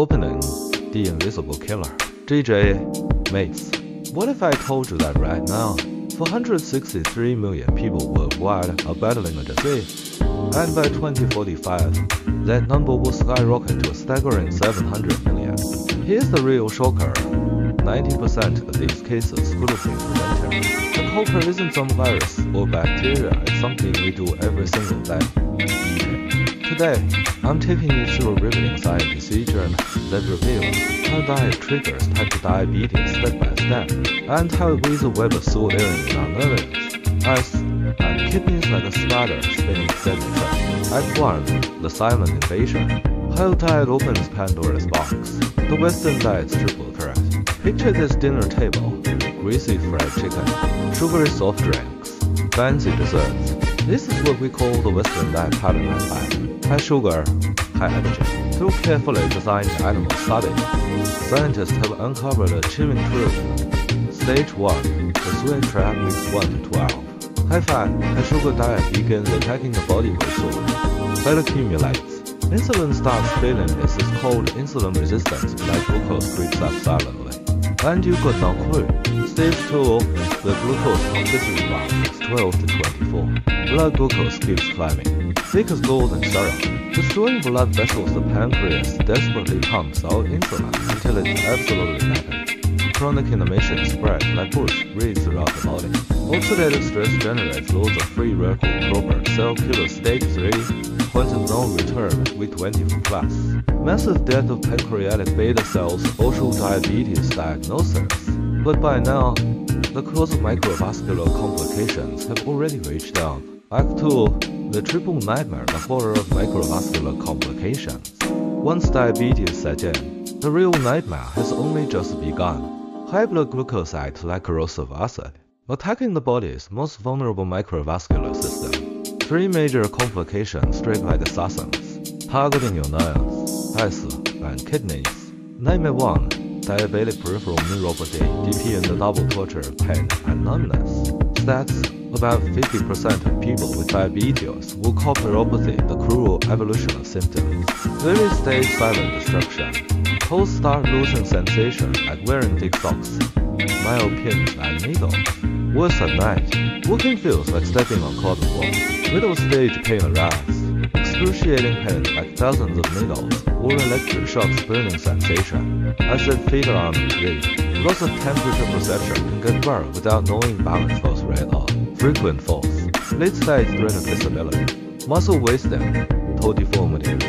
Opening The Invisible Killer. DJ Mates. What if I told you that right now, 463 million people worldwide are battling a disease, and by 2045, that number will skyrocket to a staggering 700 million. Here's the real shocker. 90% of these cases could have been prevented. The culprit isn't some virus or bacteria, it's something we do every single day. Eating. Today, I'm taking you through a riveting scientific journey that reveals how diet triggers type 2 diabetes step by step, and how it weaves a web of soul airing in our nerves, eyes, and kidneys like a spider spinning deadly trap. Act 1. The Silent Invasion. How diet opens Pandora's box. The Western diet's triple threat. Picture this dinner table: greasy fried chicken, sugary soft drinks, fancy desserts. This is what we call the Western diet pattern at back. High sugar, high energy. Through carefully designed animal studies, scientists have uncovered a chilling truth. Stage 1. The sweet trap weeks 1 to 12. High fat, high sugar diet begins attacking the body with salt. Fat accumulates. Insulin starts failing. This is called insulin resistance. Blood glucose creeps up silently. And you could not quit. Stage 2. The glucose toxicity bound is 12 to 24. Blood glucose keeps climbing. Thick as gold and syrup. Destroying blood vessels, the pancreas desperately pumps out insulin until it's absolutely knackered. Chronic inflammation spreads like bush reeds throughout the body. Oxidative stress generates loads of free radical proper cell killer. Stage 3. Point of no return, week 24 plus. Massive death of pancreatic beta cells, also diabetes diagnosis. But by now, the cause of microvascular complications have already reached down. Act 2. The triple nightmare, the horror of microvascular complications. Once diabetes set in, the real nightmare has only just begun. High blood glucose acts like corrosive acid, attacking the body's most vulnerable microvascular system. 3 major complications strike like assassins, targeting your nerves, eyes, and kidneys. Nightmare 1. Diabetic peripheral neuropathy, DP, and the double torture of pain and numbness. Stats: about 50% of people with diabetes will call neuropathy the cruel evolution of symptoms. Early stage silent destruction. Toes start losing sensation like wearing thick socks. Mild pins and needles. Worse at night. Walking feels like stepping on cotton wool. Middle stage pain arises. Excruciating pain like thousands of needles or electric shocks, burning sensation. Acid feet arm read. Loss of temperature perception can get burned without knowing balance falls right off. Frequent falls. Late stage threat of disability. Muscle wasting. Toe deformities.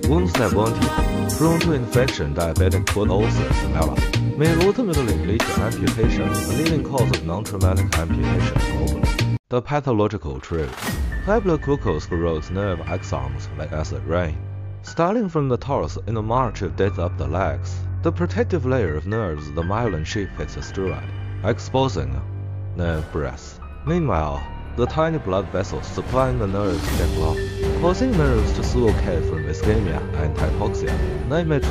Wounds that won't heal. Prone to infection, diabetic foot ulcers develop. May ultimately lead to amputation, a leading cause of non-traumatic amputation globally. The pathological truth. High blood glucose corrodes nerve axons like acid rain. Starting from the torso in a march of death up the legs, the protective layer of nerves, the myelin sheath, hits a stride, exposing nerve breaths. Meanwhile, the tiny blood vessels supplying the nerves get blocked, causing nerves to suffocate from ischemia and hypoxia. Nightmare 2.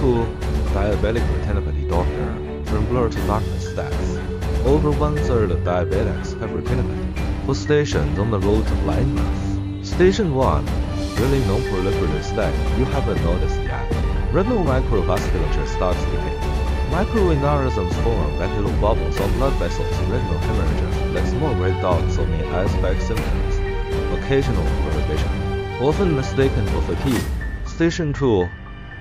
Diabetic retinopathy Doppler. From blur to darkness stats. Over 1/3 of diabetics have retinopathy. For stations on the road to blindness. Station 1. Really non-proliferative state you haven't noticed yet. Retinal microvasculature starts decaying. Microaneurysms form like little bubbles on blood vessels, retinal hemorrhages, like small red dots on the eyes-back symptoms. Occasional blurred vision. Often mistaken for fatigue. Station 2.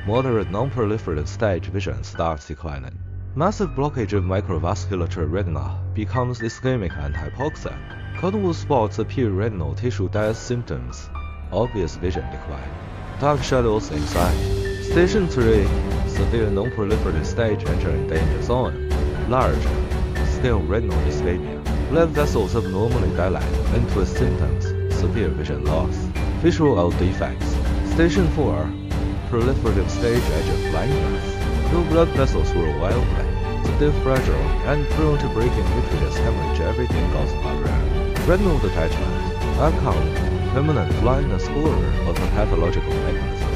Moderate non-proliferative stage vision starts declining. Massive blockage of microvasculature retina becomes ischemic and hypoxic. Cottonwool spots appear, retinal tissue dies, symptoms. Obvious vision decline. Dark shadows inside. Station 3. Severe non-proliferative stage entering danger zone. Large scale retinal ischemia. Blood vessels abnormally dilate and twist, symptoms. Severe vision loss. Visual defects. Station 4. Proliferative stage edge of blindness. No blood vessels grow wildly. Stiff, fragile, and prone to breaking vitreous hemorrhage. Everything goes around. Retinal detachment. Outcome: permanent blindness or of a pathological mechanism.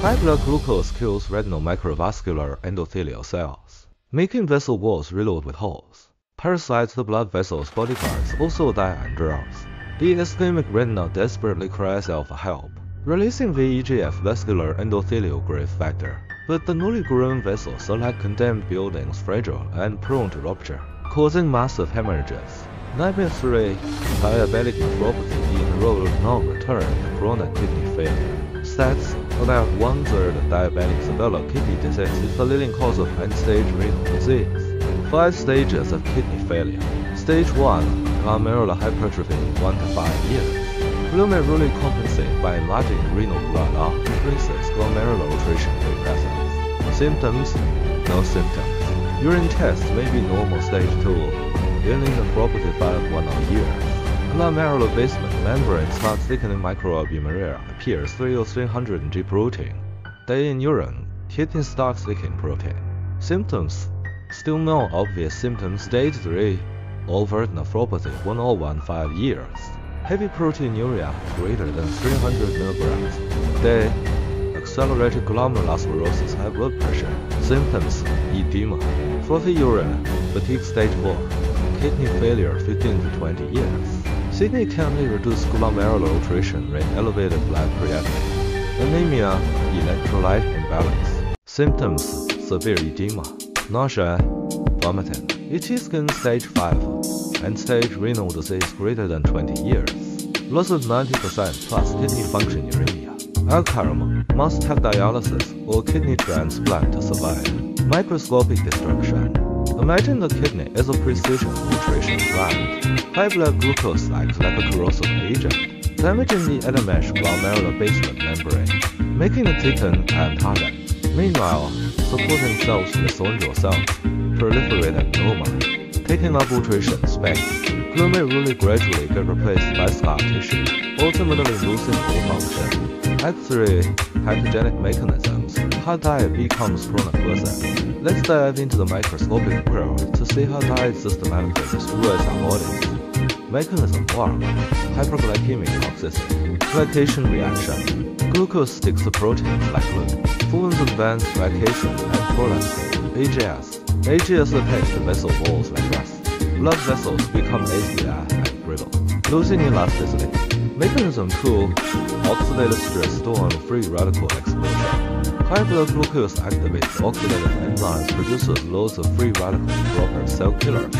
High blood glucose kills retinal microvascular endothelial cells, making vessel walls reload with holes. Parasites, the blood vessels' bodyguards, also die and drowse. The ischemic retina desperately cries out for help, releasing VEGF, vascular endothelial growth factor. but the newly grown vessels are like condemned buildings, fragile and prone to rupture, causing massive hemorrhages. Nightmare 3. Diabetic nephropathy enrolled non-return chronic kidney failure. Stats: about 1/3 of diabetics develop kidney disease is the leading cause of end-stage renal disease. 5 stages of kidney failure. Stage 1. Glomerular hypertrophy 1 to 5 years. Glomeruli compensate by enlarging renal blood arm, increases glomerular filtration rate presence. Symptoms: no symptoms. Urine tests may be normal stage 2. Renal nephropathy 5 years. Glomerular basement membrane starts thickening, microalbuminuria appears 30300 G protein. Day in urine, kidney starts leaking protein. Symptoms: still no obvious symptoms. Stage 3. Overt nephropathy 5 years. Heavy proteinuria greater than 300 milligrams. Day. Accelerated glomerulosclerosis, high blood pressure. Symptoms: edema, frothy urine, fatigue. Stage 4. Kidney failure 15 to 20 years. Significantly reduced glomerular filtration rate, elevated blood creatinine. Anemia, electrolyte imbalance. Symptoms: severe edema, nausea, vomiting. Itchy skin. Stage 5. End-stage renal disease greater than 20 years. Loss of 90% plus kidney function uremia. Alkarum, must have dialysis or kidney transplant to survive. Microscopic destruction. Imagine the kidney as a precision filtration plant. High blood glucose acts like a corrosive agent, damaging the endomesh glomerular basement membrane, making it thicken and harden. Meanwhile, supporting cells in the mesangial cells proliferate adenoma, taking up filtration space. Glomeruli gradually get replaced by scar tissue, ultimately losing all function. Act 3. Hypogenic mechanisms. How diet becomes chronic poison. Let's dive into the microscopic world to see how diet systematically destroys our bodies. Mechanism 1. Hyperglycemic toxicity. Glycation reaction. Glucose sticks to proteins like glue, forms advanced glycation and prolactin. AGS. AGS attacks the vessel walls like rust. Blood vessels become acidic and brittle, losing elasticity. Mechanism 2. Oxidative stress storm, free radical explosion. High blood glucose activates oxidative enzymes, produces loads of free radicals, proper cell killers.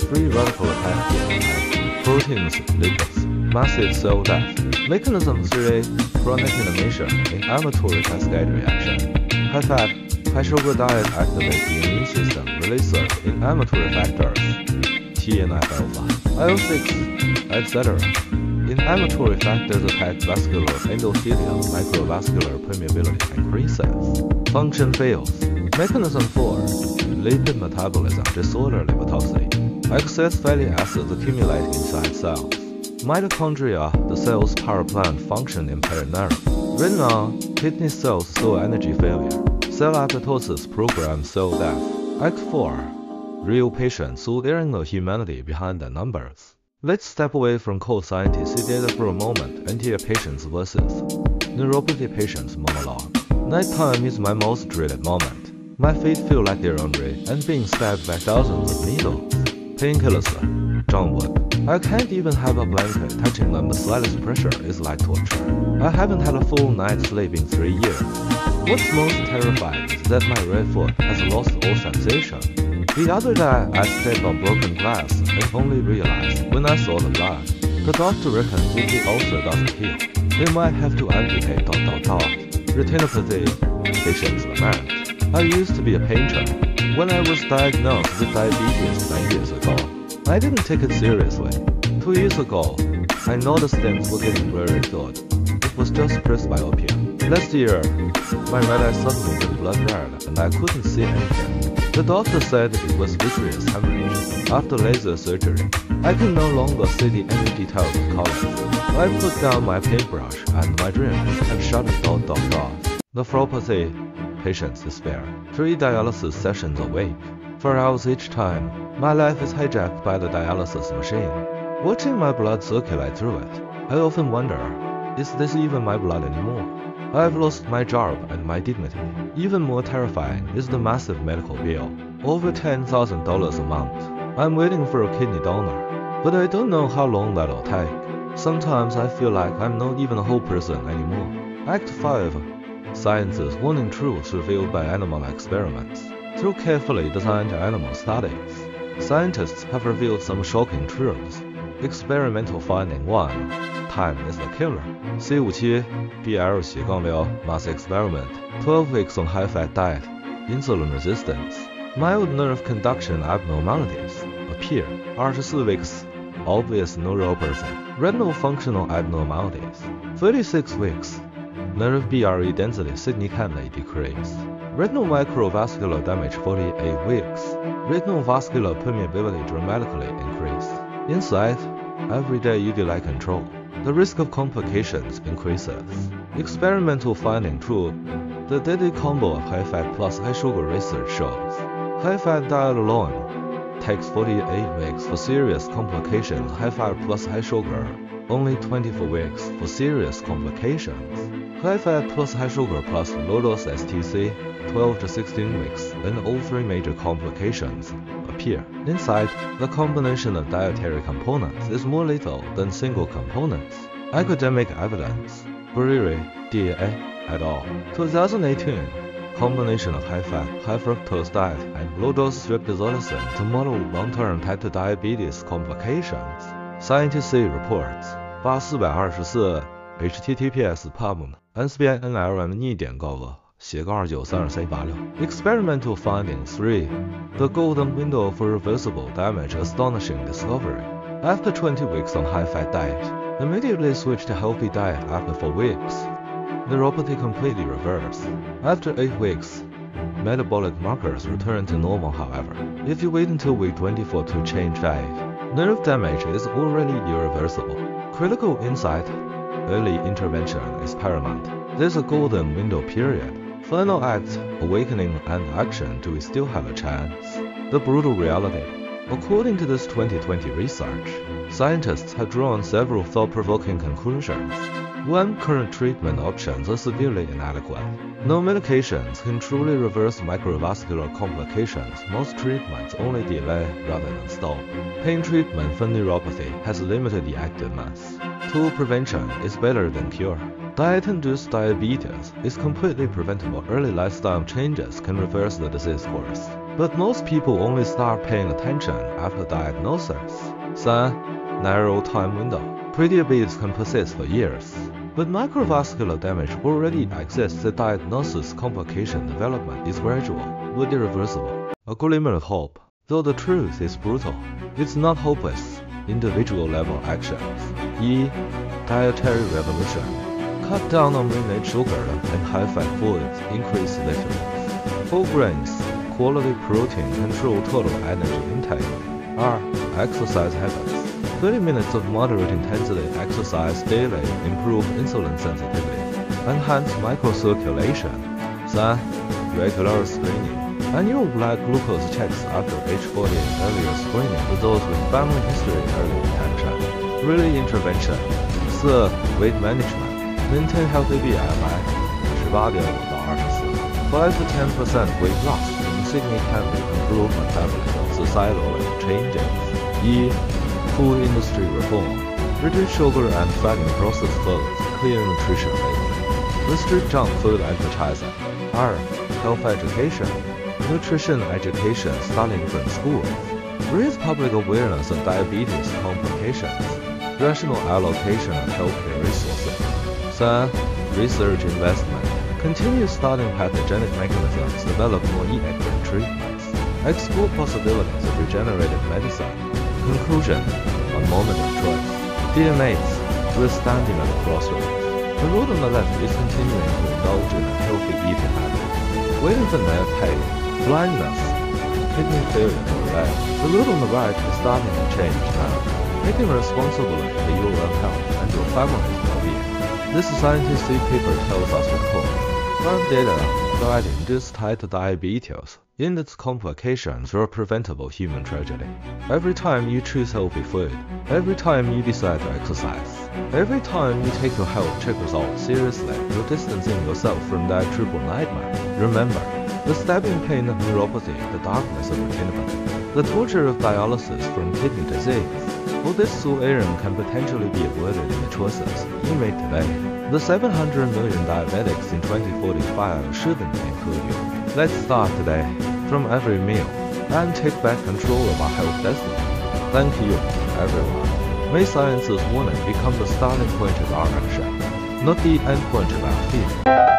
Free radical attack proteins, lipids, massive cell death. Mechanism 3. Chronic inflammation, inflammatory cascade reaction. High fat, high sugar diet activates the immune system, releases inflammatory factors, TNF-alpha, IL-6, etc. Inflammatory factors attack vascular endothelium, microvascular permeability increases. Function fails. Mechanism 4. Lipid metabolism, disorder lipotoxicity. Excess fatty acids accumulate inside cells. Mitochondria, the cell's power plant, function impaired nerve. Renal, kidney cells cell energy failure. Cell apoptosis programs cell death. Act 4. Real patients who there is no humanity behind the numbers. Let's step away from cold scientists, see data for a moment and hear patients versus neuropathy patients monologue. Nighttime is my most dreaded moment. My feet feel like they're hungry and being stabbed by thousands of needles. Painkillers, John Wood. I can't even have a blanket touching them. The slightest pressure is like torture. I haven't had a full night's sleep in 3 years. What's most terrifying is that my right foot has lost all sensation. The other day, I stepped on broken glass and only realized when I saw the blood. The doctor reckons if the ulcer doesn't heal, they might have to amputate ... Retinopathy, patients lament. I used to be a painter. When I was diagnosed with diabetes 9 years ago, I didn't take it seriously. 2 years ago, I noticed things were getting very good. It was just presbyopia. Last year, my right eye suddenly went blood red and I couldn't see anything. The doctor said it was vitreous hemorrhage. After laser surgery, I can no longer see the any details of colors. I put down my paintbrush and my dreams have shut it . Nephropathy, patients despair. 3 dialysis sessions a week. 4 hours each time. My life is hijacked by the dialysis machine. Watching my blood circulate through it, I often wonder, is this even my blood anymore? I've lost my job and my dignity. Even more terrifying is the massive medical bill, over $10,000 a month. I'm waiting for a kidney donor, but I don't know how long that'll take. Sometimes I feel like I'm not even a whole person anymore. Act 5. Science's warning truths revealed by animal experiments. Through carefully designed animal studies, scientists have revealed some shocking truths. Experimental finding 1. Time is the killer. C57 BL-6 mass experiment. 12 weeks on high-fat diet. Insulin resistance. Mild nerve conduction abnormalities appear. 24 weeks. Obvious neuropathy. Retinal functional abnormalities. 36 weeks. Nerve BRE density significantly decreased. Retinal microvascular damage 48 weeks. Retinal vascular permeability dramatically increased. Insight: everyday UV control. The risk of complications increases. Experimental finding 2. The deadly combo of high-fat plus high-sugar research shows high-fat diet alone takes 48 weeks for serious complications. High-fat plus high-sugar only 24 weeks for serious complications. High-fat plus high-sugar plus low-dose STC 12 to 16 weeks, and all 3 major complications appear. Insight: the combination of dietary components is more lethal than single components. Academic evidence. Brewery, D.A. et al. 2018. Combination of high-fat, high-fructose diet and low-dose streptozotocin to model long-term type 2 diabetes complications. Scientific reports. 8424 https://NSBINLM-2.gov/2932C86. Experimental finding 3. The golden window for reversible damage. Astonishing discovery. After 20 weeks on high-fat diet, immediately switch to healthy diet after 4 weeks. Neuropathy completely reversed. After 8 weeks, metabolic markers return to normal. However, if you wait until week 24 to change diet, nerve damage is already irreversible. Critical insight: early intervention is paramount. There's a golden window period. Final act, awakening and action. Do we still have a chance? The brutal reality. According to this 2020 research, scientists have drawn several thought-provoking conclusions. 1. Current treatment options are severely inadequate. No medications can truly reverse microvascular complications. Most treatments only delay rather than stop. Pain treatment for neuropathy has limited effectiveness. 2. Prevention is better than cure. Diet-induced diabetes is completely preventable. Early lifestyle changes can reverse the disease course, but most people only start paying attention after diagnosis. 3. Narrow time window. Prediabetes can persist for years, but microvascular damage already exists. The diagnosis complication development is gradual, but irreversible. A glimmer of hope. Though the truth is brutal, it's not hopeless. Individual level actions. E. Dietary revolution. Cut down on refined sugar and high-fat foods. Increase vitamins. Whole grains. Quality protein. Control total energy intake. R. Exercise habits. 30 minutes of moderate intensity exercise daily improve insulin sensitivity. Enhance microcirculation. 3. Regular screening. Annual blood glucose checks after age 40 and earlier screening for those with family history. Early detection. Early intervention. 4. Weight management. Maintain healthy BMI 18.5到24. 5 to 10% weight loss can significantly improve metabolism. Societal changes. E. Food industry reform. Reduce sugar and fat in processed foods. Clear nutrition label. Restrict junk food advertising. R. Health education. Nutrition education starting from schools. Raise public awareness of diabetes complications. Rational allocation of healthcare resources. 3. Research investment. Continue studying pathogenic mechanisms. Develop more accurate treatments. Explore possibilities of regenerative medicine. Conclusion: a moment of choice. Dear mates, we're standing at a crossroads. The road on the left is continuing to indulge in a healthy eating habit, waiting for nerve pain, blindness, kidney failure to arrive. The road on the right is starting to change now, taking responsibility for your own health and your family's well-being. This scientific paper tells us what cause. Current data guiding this type of diabetes in its complications are a preventable human tragedy. Every time you choose healthy food, every time you decide to exercise, every time you take your health check results seriously, you're distancing yourself from that triple nightmare. Remember, the stabbing pain of neuropathy, the darkness of retinopathy, the torture of dialysis from kidney disease, All this Sue Aaron can potentially be avoided in the choices you made today. The 700 million diabetics in 2045 shouldn't include you. Let's start today, from every meal, and take back control of our health destiny. Thank you, everyone. May science's warning become the starting point of our action, not the end point of our fear.